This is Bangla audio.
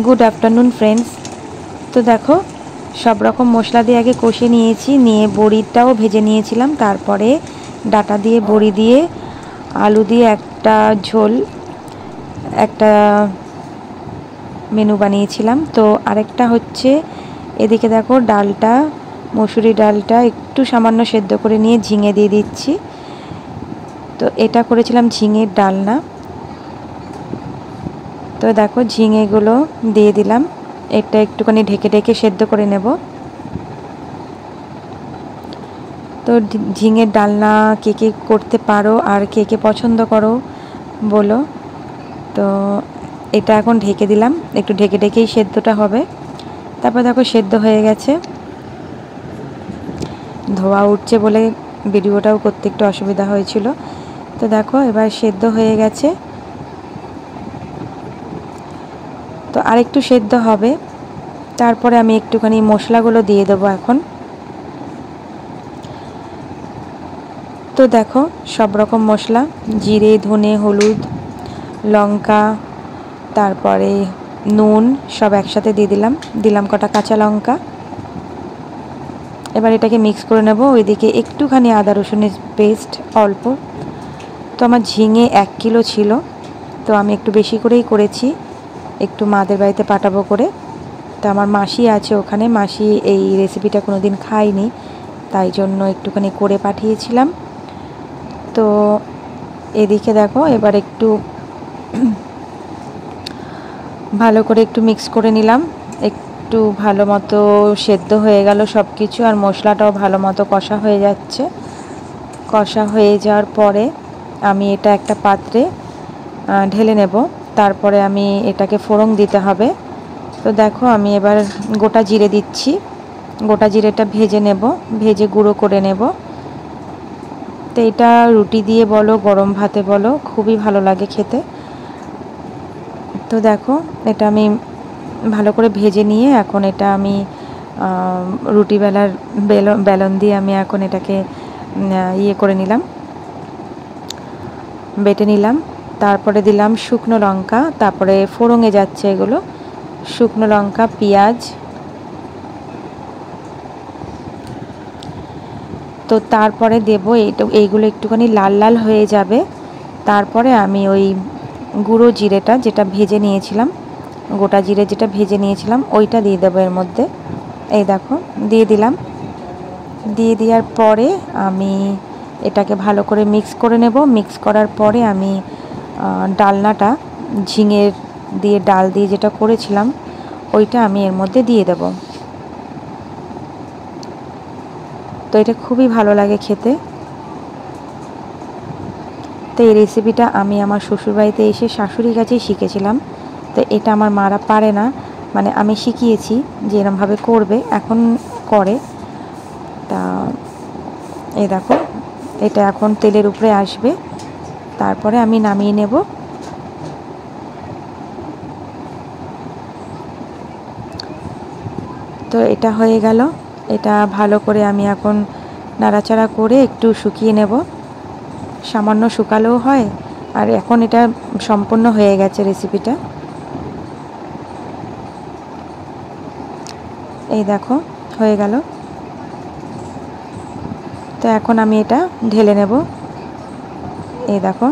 Good afternoon friends. তো দেখো, সব রকম মশলা দিয়ে আগে কষে নিয়েছি, নিয়ে বড়িটাও ভেজে নিয়েছিলাম। তারপরে ডাটা দিয়ে, বড়ি দিয়ে, আলু দিয়ে একটা ঝোল, একটা মেনু বানিয়েছিলাম। তো আরেকটা হচ্ছে, এদিকে দেখো ডালটা, মসুরি ডালটা একটু সামান্য সেদ্ধ করে নিয়ে ঝিঙে দিয়ে দিচ্ছি। তো এটা করেছিলাম ঝিঙের ডালনা। তো দেখো ঝিঙেগুলো দিয়ে দিলাম, এটা একটুখানি ঢেকে ঢেকে সেদ্ধ করে নেব। তো ঝিঙের ডালনা কে কে করতে পারো আর কে কে পছন্দ করো বলো। তো এটা এখন ঢেকে দিলাম, একটু ঢেকে ঢেকেই সেদ্ধটা হবে। তারপর দেখো সেদ্ধ হয়ে গেছে, ধোয়া উঠছে বলে ভিডিওটাও করতে একটু অসুবিধা হয়েছিল। তো দেখো এবার সেদ্ধ হয়ে গেছে। তো আরেকটু সেদ্ধ হবে, তারপরে আমি একটুখানি মশলাগুলো দিয়ে দেবো এখন। তো দেখো সব রকম মশলা, জিরে, ধনে, হলুদ, লঙ্কা, তারপরে নুন সব একসাথে দিয়ে দিলাম কটা কাঁচা লঙ্কা। এবার এটাকে মিক্স করে নেব। ওইদিকে একটুখানি আদা রসুনের পেস্ট অল্প। তো আমার ঝিঙে 1 কিলো ছিল, তো আমি একটু বেশি করেই করেছি, একটু মাদের বাড়িতে পাঠাবো করে। তো আমার মাসি আছে ওখানে, মাসি এই রেসিপিটা কোনো দিন খায়নি, তাই জন্য একটুখানি করে পাঠিয়েছিলাম। তো এদিকে দেখো এবার একটু ভালো করে একটু মিক্স করে নিলাম, একটু ভালো মতো সেদ্ধ হয়ে গেল সব কিছু, আর মশলাটাও ভালো মতো কষা হয়ে যাচ্ছে। কষা হয়ে যাওয়ার পরে আমি এটা একটা পাত্রে ঢেলে নেব। তারপরে আমি এটাকে ফোড়ন দিতে হবে। তো দেখো আমি এবার গোটা জিরে দিচ্ছি, গোটা জিরেটা ভেজে নেব, ভেজে গুঁড়ো করে নেব। তো এটা রুটি দিয়ে বলো, গরম ভাতে বলো, খুবই ভালো লাগে খেতে। তো দেখো এটা আমি ভালো করে ভেজে নিয়ে এখন এটা আমি রুটি বেলার বেলন দিয়ে আমি এখন এটাকে ইয়ে করে নিলাম, বেটে নিলাম। তারপরে দিলাম শুকনো লঙ্কা, তারপরে ফোড়নে যাচ্ছে এগুলো, শুকনো লঙ্কা, পেঁয়াজ। তো তারপরে দেবো এইগুলো একটুখানি লাল লাল হয়ে যাবে। তারপরে আমি ওই গুঁড়ো জিরেটা যেটা ভেজে নিয়েছিলাম, গোটা জিরে যেটা ভেজে নিয়েছিলাম ওইটা দিয়ে দেবো এর মধ্যে। এই দেখো দিয়ে দিলাম। দিয়ে দেওয়ার পরে আমি এটাকে ভালো করে মিক্স করে নেব। মিক্স করার পরে আমি ডালনাটা, ঝিঙের দিয়ে ডাল দিয়ে যেটা করেছিলাম ওইটা আমি এর মধ্যে দিয়ে দেব। তো এটা খুবই ভালো লাগে খেতে। তো এই রেসিপিটা আমি আমার শ্বশুরবাড়িতে এসে শাশুড়ির কাছেই শিখেছিলাম। তো এটা আমার মারা পারে না, মানে আমি শিখিয়েছি যে এরমভাবে করবে, এখন করে। তা এই দেখো এটা এখন তেলের উপরে আসবে, তারপরে আমি নামিয়ে নেব। তো এটা হয়ে গেল। এটা ভালো করে আমি এখন নাড়াচাড়া করে একটু শুকিয়ে নেব, সামান্য শুকালেও হয়। আর এখন এটা সম্পূর্ণ হয়ে গেছে রেসিপিটা। এই দেখো হয়ে গেল। তো এখন আমি এটা ঢেলে নেব। এই দেখো।